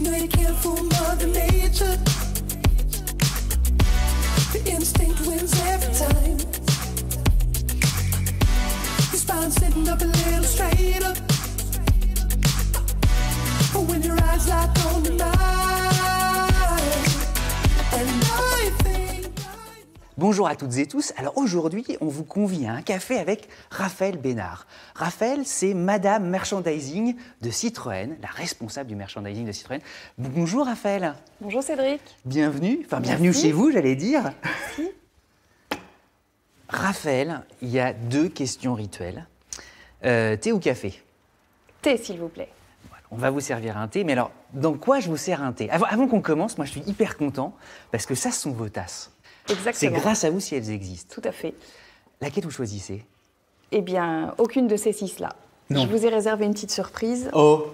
know you can't fool Mother Nature. The instinct wins every time. Your spine sitting up a little straighter. But when your eyes lock on the night, and I think. Bonjour à toutes et tous. Alors aujourd'hui, on vous convie à un café avec Raphaël Bénard. Raphaël, c'est Madame Merchandising de Citroën, la responsable du merchandising de Citroën. Bonjour Raphaël. Bonjour Cédric. Bienvenue, bienvenue chez vous, j'allais dire. Merci. Raphaël, il y a 2 questions rituelles. Thé ou café? Thé, s'il vous plaît. Voilà, on va vous servir un thé, mais alors, dans quoi je vous sers un thé? Avant qu'on commence, moi je suis hyper content, parce que ça, ce sont vos tasses. Exactement. C'est grâce à vous si elles existent. Tout à fait. Laquelle vous choisissez? Eh bien, aucune de ces 6-là. Non. Je vous ai réservé une petite surprise. Oh.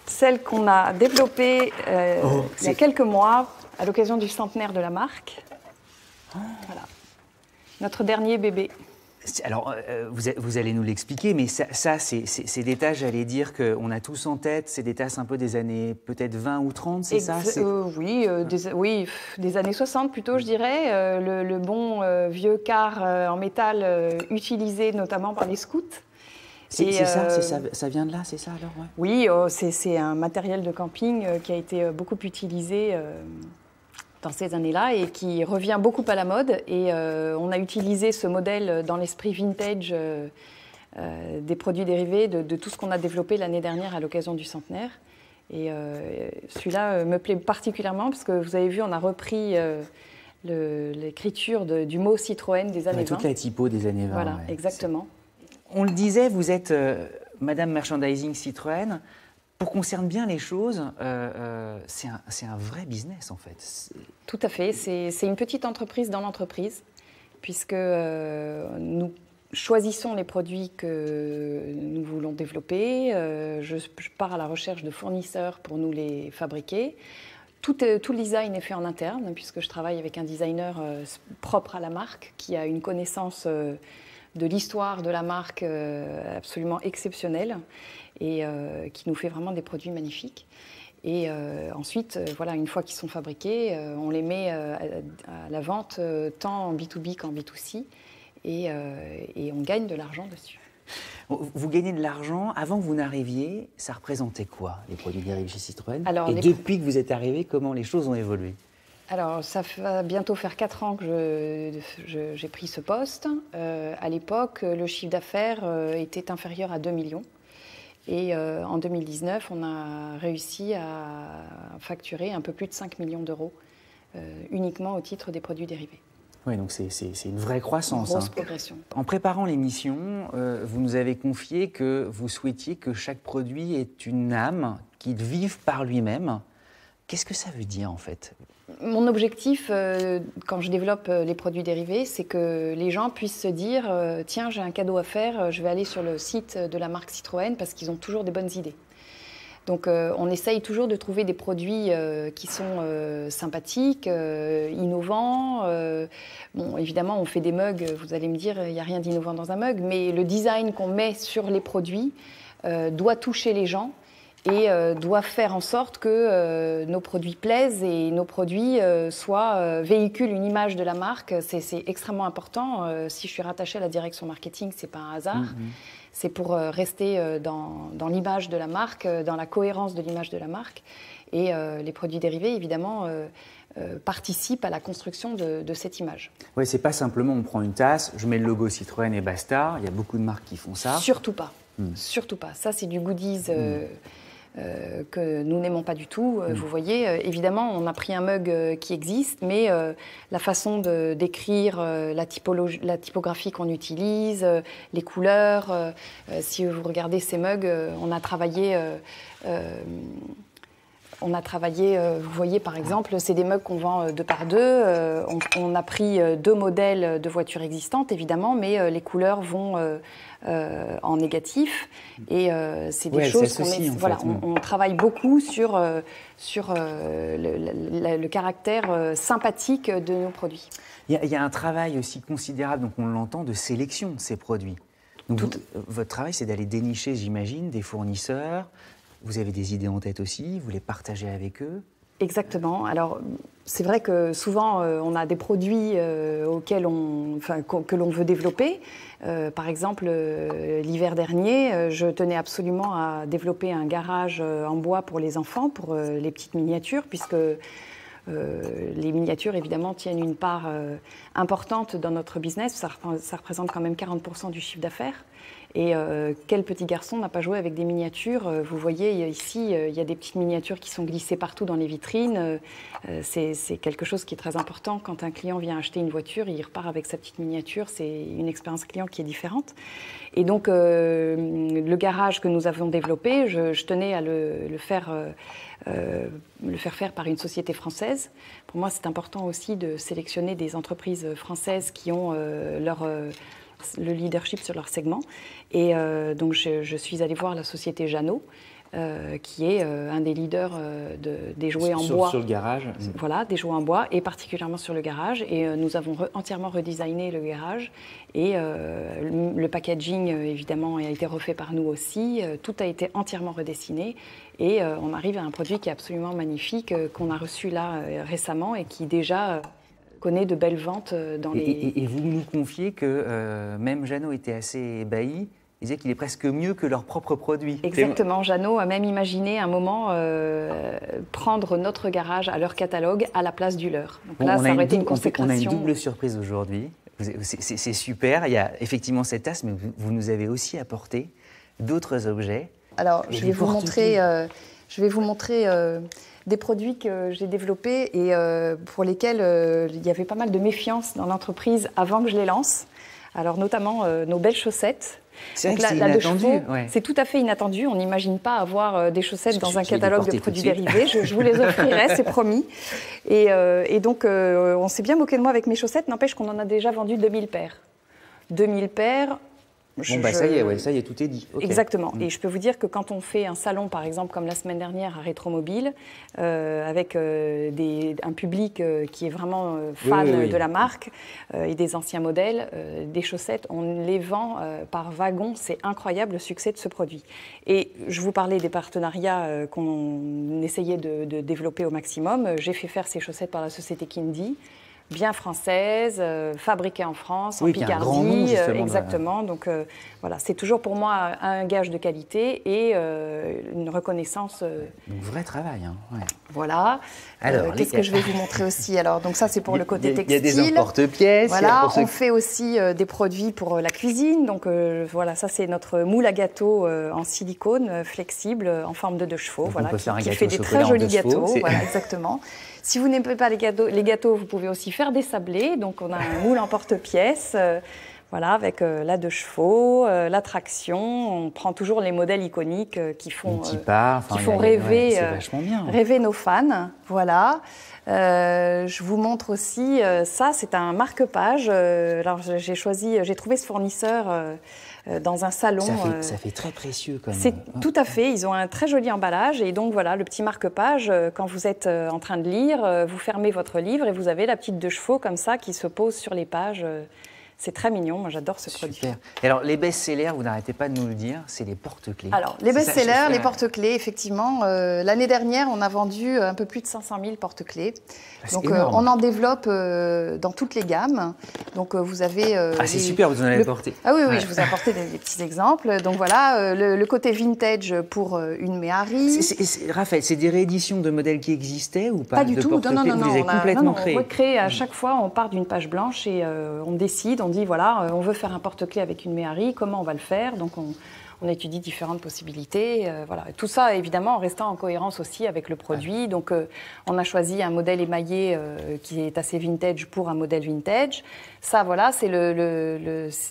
Celle qu'on a développée il y a quelques mois à l'occasion du centenaire de la marque. Voilà. Notre dernier bébé. Alors, vous allez nous l'expliquer, mais ça c'est des tasses, j'allais dire, qu'on a tous en tête. C'est des tasses un peu des années peut-être 20 ou 30, c'est ça? Oui, des années 60 plutôt, je dirais. Le bon vieux quart en métal utilisé notamment par les scouts. Ça vient de là, c'est ça alors? Ouais. Oui, c'est un matériel de camping qui a été beaucoup utilisé dans ces années-là et qui revient beaucoup à la mode. Et on a utilisé ce modèle dans l'esprit vintage des produits dérivés de tout ce qu'on a développé l'année dernière à l'occasion du centenaire. Et celui-là me plaît particulièrement parce que vous avez vu, on a repris l'écriture du mot Citroën des années 20. Toute la typo des années 20. Voilà, ouais. exactement. On le disait, vous êtes Madame Merchandising Citroën. Pour qu'on cerne bien les choses, c'est un vrai business en fait. Tout à fait, c'est une petite entreprise dans l'entreprise, puisque nous choisissons les produits que nous voulons développer. Je pars à la recherche de fournisseurs pour nous les fabriquer. Tout le design est fait en interne, puisque je travaille avec un designer propre à la marque, qui a une connaissance de l'histoire de la marque absolument exceptionnelle et qui nous fait vraiment des produits magnifiques. Et ensuite, voilà, une fois qu'ils sont fabriqués, on les met à la vente tant en B2B qu'en B2C et on gagne de l'argent dessus. Vous gagnez de l'argent. Avant que vous n'arriviez, ça représentait quoi, les produits dérivés chez Citroën? Alors, et depuis que vous êtes arrivé, comment les choses ont évolué? Alors, ça va bientôt faire 4 ans que j'ai pris ce poste. À l'époque, le chiffre d'affaires était inférieur à 2 millions. Et en 2019, on a réussi à facturer un peu plus de 5 millions d'euros uniquement au titre des produits dérivés. Oui, donc c'est une vraie croissance. Une grosse progression. En préparant l'émission, vous nous avez confié que vous souhaitiez que chaque produit ait une âme, qu'il vive par lui-même. Qu'est-ce que ça veut dire en fait? Mon objectif, quand je développe les produits dérivés, c'est que les gens puissent se dire « Tiens, j'ai un cadeau à faire, je vais aller sur le site de la marque Citroën parce qu'ils ont toujours des bonnes idées. » Donc on essaye toujours de trouver des produits qui sont sympathiques, innovants. Bon, évidemment, on fait des mugs, vous allez me dire, il n'y a rien d'innovant dans un mug, mais le design qu'on met sur les produits doit toucher les gens et doit faire en sorte que nos produits plaisent et nos produits véhiculent une image de la marque. C'est extrêmement important. Si je suis rattachée à la direction marketing, ce n'est pas un hasard. C'est pour rester dans l'image de la marque, dans la cohérence de l'image de la marque. Et les produits dérivés, évidemment, participent à la construction de cette image. Oui, c'est pas simplement on prend une tasse, je mets le logo Citroën et basta. Il y a beaucoup de marques qui font ça. Surtout pas. Surtout pas. Ça, c'est du goodies que nous n'aimons pas du tout. Vous voyez, évidemment, on a pris un mug qui existe, mais la façon d'écrire, la typographie qu'on utilise, les couleurs, si vous regardez ces mugs, on a travaillé, vous voyez par exemple, c'est des mugs qu'on vend 2 par 2. On a pris 2 modèles de voitures existantes, évidemment, mais les couleurs vont en négatif. Et c'est des choses on travaille beaucoup sur le caractère sympathique de nos produits. Il y a un travail aussi considérable, donc on l'entend, de sélection de ces produits. Donc votre travail, c'est d'aller dénicher, j'imagine, des fournisseurs, vous avez des idées en tête aussi, vous les partagez avec eux. Exactement. Alors, c'est vrai que souvent, on a des produits que l'on veut développer. Par exemple, l'hiver dernier, je tenais absolument à développer un garage en bois pour les enfants, pour les petites miniatures, puisque les miniatures, évidemment, tiennent une part importante dans notre business. Ça représente quand même 40% du chiffre d'affaires. Et quel petit garçon n'a pas joué avec des miniatures? Vous voyez ici, il y a des petites miniatures qui sont glissées partout dans les vitrines. C'est quelque chose qui est très important. Quand un client vient acheter une voiture, il repart avec sa petite miniature. C'est une expérience client qui est différente. Et donc, le garage que nous avons développé, je tenais à le faire faire par une société française. Pour moi, c'est important aussi de sélectionner des entreprises françaises qui ont le leadership sur leur segment. Et donc, je suis allée voir la société Jeannot, qui est un des leaders des jouets en bois. Sur le garage. Voilà, des jouets en bois, et particulièrement sur le garage. Et nous avons entièrement redesigné le garage. Et le packaging, évidemment, a été refait par nous aussi. Tout a été entièrement redessiné. Et on arrive à un produit qui est absolument magnifique, qu'on a reçu là récemment et qui déjà connaît de belles ventes dans les... Et vous nous confiez que même Jeannot était assez ébahi. Il disait qu'il est presque mieux que leur propre produit. Exactement. Jeannot a même imaginé un moment prendre notre garage à leur catalogue à la place du leur. Donc là, ça aurait été une consécration. On a une double surprise aujourd'hui. C'est super. Il y a effectivement cette tasse, mais vous nous avez aussi apporté d'autres objets. Alors, je vais vous montrer des produits que j'ai développés et pour lesquels il y avait pas mal de méfiance dans l'entreprise avant que je les lance. Alors, notamment nos belles chaussettes. C'est vrai que c'est inattendu. C'est tout à fait inattendu. On n'imagine pas avoir des chaussettes dans un catalogue de produits dérivés. Je vous les offrirai, c'est promis. Et donc, on s'est bien moqué de moi avec mes chaussettes. N'empêche qu'on en a déjà vendu 2000 paires. 2000 paires. Ça y est, tout est dit. Okay. Exactement. Et je peux vous dire que quand on fait un salon, par exemple, comme la semaine dernière à Rétromobile, avec un public qui est vraiment fan de la marque et des anciens modèles, des chaussettes, on les vend par wagon. C'est incroyable le succès de ce produit. Et je vous parlais des partenariats qu'on essayait de développer au maximum. J'ai fait faire ces chaussettes par la société Kindy. Bien française, fabriquée en France, en Picardie, grand nom, exactement. Donc voilà, c'est toujours pour moi un gage de qualité et une reconnaissance. Donc vrai travail, hein. Ouais. Voilà. Alors, qu'est-ce que je vais vous montrer aussi? Alors, donc ça, c'est pour le côté textile. Il y a des emporte-pièces. Voilà, on fait aussi des produits pour la cuisine. Donc voilà, ça c'est notre moule à gâteau en silicone flexible en forme de deux chevaux. Donc, voilà, qui fait des très jolis gâteaux. Voilà, exactement. Si vous n'aimez pas les gâteaux, vous pouvez aussi faire des sablés. Donc, on a un moule en porte-pièces, voilà, avec la deux chevaux, la traction. On prend toujours les modèles iconiques qui font rêver, rêver nos fans. Voilà. Je vous montre aussi, ça, c'est un marque-page. Alors, j'ai trouvé ce fournisseur dans un salon. Ça fait très précieux quand même. C'est tout à fait. Ils ont un très joli emballage et donc voilà le petit marque-page. Quand vous êtes en train de lire, vous fermez votre livre et vous avez la petite deux chevaux comme ça qui se pose sur les pages. C'est très mignon, moi j'adore ce produit. Et alors les best-sellers, vous n'arrêtez pas de nous le dire, c'est les porte-clés. Alors les best-sellers, les porte-clés, effectivement, l'année dernière on a vendu un peu plus de 500 000 porte-clés. Donc on en développe dans toutes les gammes. Donc vous avez... c'est super, vous en avez apporté. Ah oui, je vous ai apporté des petits exemples. Donc voilà, le côté vintage pour une Méhari. Raphaël, c'est des rééditions de modèles qui existaient ou pas? Pas du tout, non. Vous les avez complètement créés. On recrée à chaque fois, on part d'une page blanche et on décide, on dit voilà, on veut faire un porte-clés avec une Méhari, comment on va le faire? Donc on étudie différentes possibilités. Voilà. Tout ça, évidemment, en restant en cohérence aussi avec le produit. Donc, on a choisi un modèle émaillé qui est assez vintage pour un modèle vintage. Ça, voilà, c'est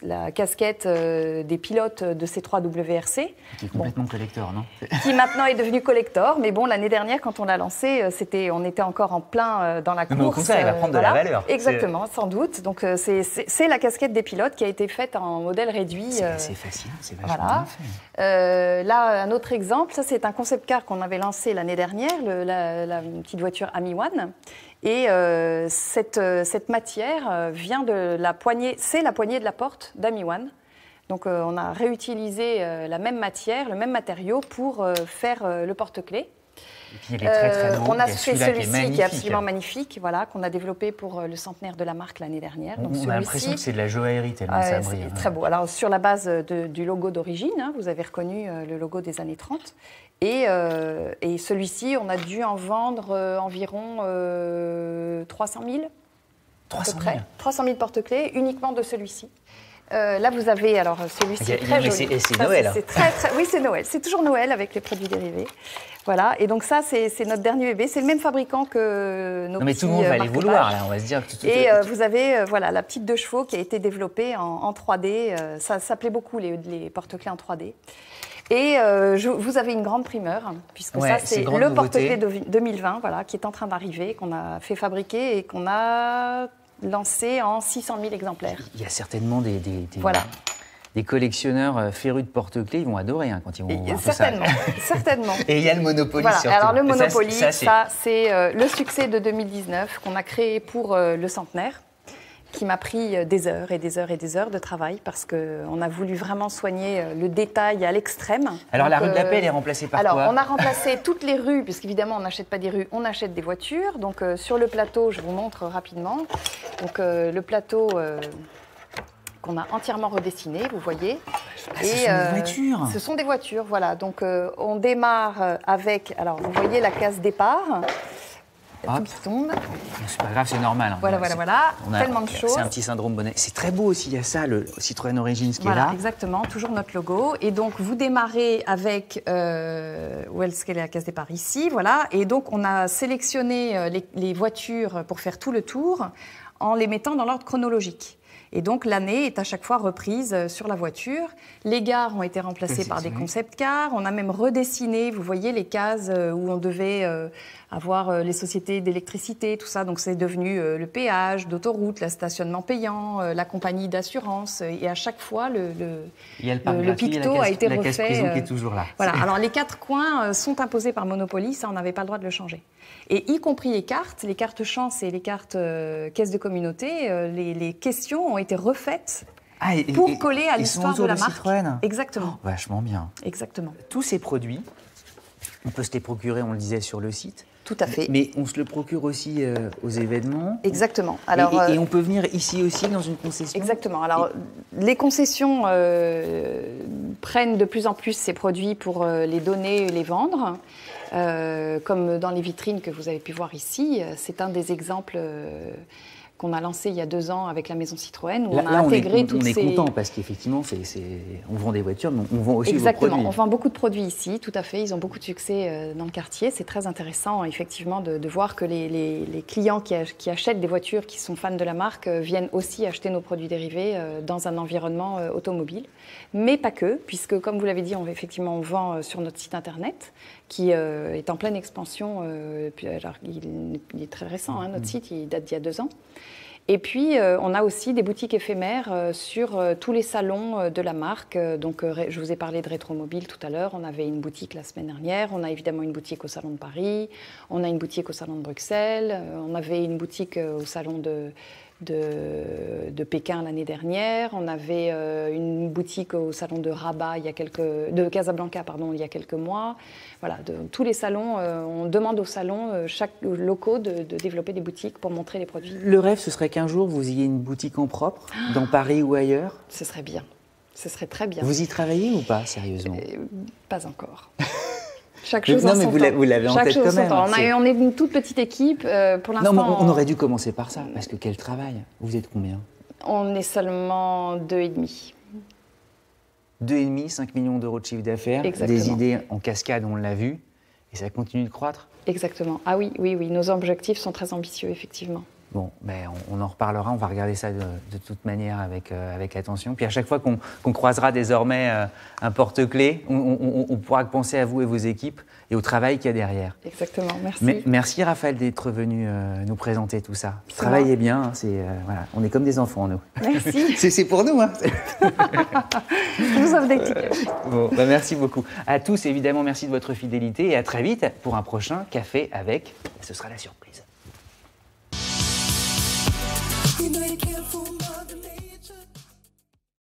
la casquette des pilotes de C3WRC. Qui est complètement collector, non? Qui maintenant est devenu collector. Mais bon, l'année dernière, quand on l'a lancé, on était encore en plein dans la course. Mais au contraire, il va prendre de la valeur. Exactement, sans doute. Donc, c'est la casquette des pilotes qui a été faite en modèle réduit. C'est fascinant, c'est vachement bien fait. Là, un autre exemple, ça c'est un concept car qu'on avait lancé l'année dernière, la petite voiture Ami One. Et cette matière vient de la poignée, c'est la poignée de la porte d'Ami One. Donc on a réutilisé la même matière, le même matériau pour faire le porte-clés. Et puis il est très très beau. On a Il y fait celui-là celui-ci qui est absolument magnifique, voilà, qu'on a développé pour le centenaire de la marque l'année dernière. Donc on a l'impression que c'est de la joaillerie tellement ça brille. C'est très beau. Alors sur la base du logo d'origine, hein, vous avez reconnu le logo des années 30. Et celui-ci, on a dû en vendre environ 300 000. 300 000 à peu près. 300 000 porte-clés uniquement de celui-ci. Là, vous avez, alors celui-ci est très joli. C'est Noël. Oui, c'est Noël. C'est toujours Noël avec les produits dérivés. Voilà. Et donc ça, c'est notre dernier bébé. C'est le même fabricant que nos petits. Non, mais tout le monde va les vouloir, là. On va se dire que Et vous avez, voilà, la petite 2 chevaux qui a été développée en 3D. Ça plaît beaucoup, les porte-clés en 3D. Et vous avez une grande primeur, puisque ça, c'est le porte-clés 2020, voilà, qui est en train d'arriver, qu'on a fait fabriquer et qu'on a lancé en 600 000 exemplaires. Il y a certainement des collectionneurs férus de porte-clés, ils vont adorer quand ils vont voir certainement, ça. Certainement. Et il y a le Monopoly surtout. Alors le Monopoly, ça c'est le succès de 2019 qu'on a créé pour le centenaire, qui m'a pris des heures et des heures et des heures de travail parce qu'on a voulu vraiment soigner le détail à l'extrême. Alors la rue de la Paix, elle est remplacée par quoi? Alors on a remplacé toutes les rues, puisqu'évidemment on n'achète pas des rues, on achète des voitures. Donc sur le plateau, je vous montre rapidement. Donc le plateau qu'on a entièrement redessiné, vous voyez. Ce sont des voitures. Ce sont des voitures, voilà. Donc on démarre avec, alors vous voyez la case départ. Tout qui tombe. C'est pas grave, c'est normal. Voilà. Tellement de choses. C'est un petit syndrome bonnet. C'est très beau aussi, il y a ça, le Citroën Origins qui est là. Exactement, toujours notre logo. Et donc, vous démarrez avec, où est-ce qu'elle est la case départ ici, voilà. Et donc, on a sélectionné les voitures pour faire tout le tour en les mettant dans l'ordre chronologique. Et donc, l'année est à chaque fois reprise sur la voiture. Les gares ont été remplacées par des concept cars. On a même redessiné, vous voyez, les cases où on devait avoir les sociétés d'électricité, tout ça. Donc, c'est devenu le péage d'autoroute, le stationnement payant, la compagnie d'assurance. Et à chaque fois, le picto a été refait. La caisse prison qui est toujours là. Voilà. Alors, les 4 coins sont imposés par Monopoly. Ça, on n'avait pas le droit de le changer. Et y compris les cartes chance et les cartes caisse de communauté, les questions ont été refaites pour coller à l'histoire de la marque. Citroën. Exactement. Oh, vachement bien. Exactement. Tous ces produits, on peut se les procurer, on le disait, sur le site. Tout à fait. Mais on se le procure aussi aux événements. Exactement. Alors, et on peut venir ici aussi dans une concession. Exactement. Alors, les concessions prennent de plus en plus ces produits pour les donner et les vendre. Comme dans les vitrines que vous avez pu voir ici, c'est un des exemples qu'on a lancé il y a 2 ans avec la maison Citroën, où on a intégré toutes ces... On est content parce qu'effectivement, on vend des voitures, mais on vend aussi vos produits. Exactement, on vend beaucoup de produits ici, tout à fait. Ils ont beaucoup de succès dans le quartier. C'est très intéressant, effectivement, de voir que les clients qui achètent des voitures, qui sont fans de la marque, viennent aussi acheter nos produits dérivés dans un environnement automobile. Mais pas que, puisque, comme vous l'avez dit, on vend sur notre site internet, qui est en pleine expansion. Alors, il est très récent, notre site, il date d'il y a 2 ans. Et puis, on a aussi des boutiques éphémères sur tous les salons de la marque. Donc, je vous ai parlé de Rétromobile tout à l'heure. On avait une boutique la semaine dernière. On a évidemment une boutique au Salon de Paris. On a une boutique au Salon de Bruxelles. On avait une boutique au Salon de Pékin l'année dernière. On avait une boutique au salon de Rabat de Casablanca il y a quelques mois. Voilà, tous les salons, on demande aux salons, chaque locaux, de développer des boutiques pour montrer les produits. Le rêve, ce serait qu'un jour vous ayez une boutique en propre, dans Paris ou ailleurs. Ce serait bien. Ce serait très bien. Vous y travaillez ou pas, sérieusement? Pas encore. Chaque chose en son temps. Vous l'avez en tête quand même. On est une toute petite équipe. Pour l'instant, non, mais on aurait dû commencer par ça, parce que quel travail. Vous êtes combien? On est seulement 2,5. 2,5, 5 millions d'euros de chiffre d'affaires, des idées en cascade, on l'a vu, et ça continue de croître. Exactement. Ah oui, nos objectifs sont très ambitieux, effectivement. Bon, on en reparlera, on va regarder ça de toute manière avec attention. Puis à chaque fois qu'on croisera désormais un porte-clés, on pourra penser à vous et vos équipes et au travail qu'il y a derrière. Exactement, merci. Merci Raphaël d'être venu nous présenter tout ça. Travaillez bien, voilà, on est comme des enfants nous. Merci. C'est pour nous. Je vous offre des tickets. Bon, merci beaucoup. À tous, évidemment, merci de votre fidélité et à très vite pour un prochain café avec... Ce sera la surprise. You know you can't fool Mother Nature.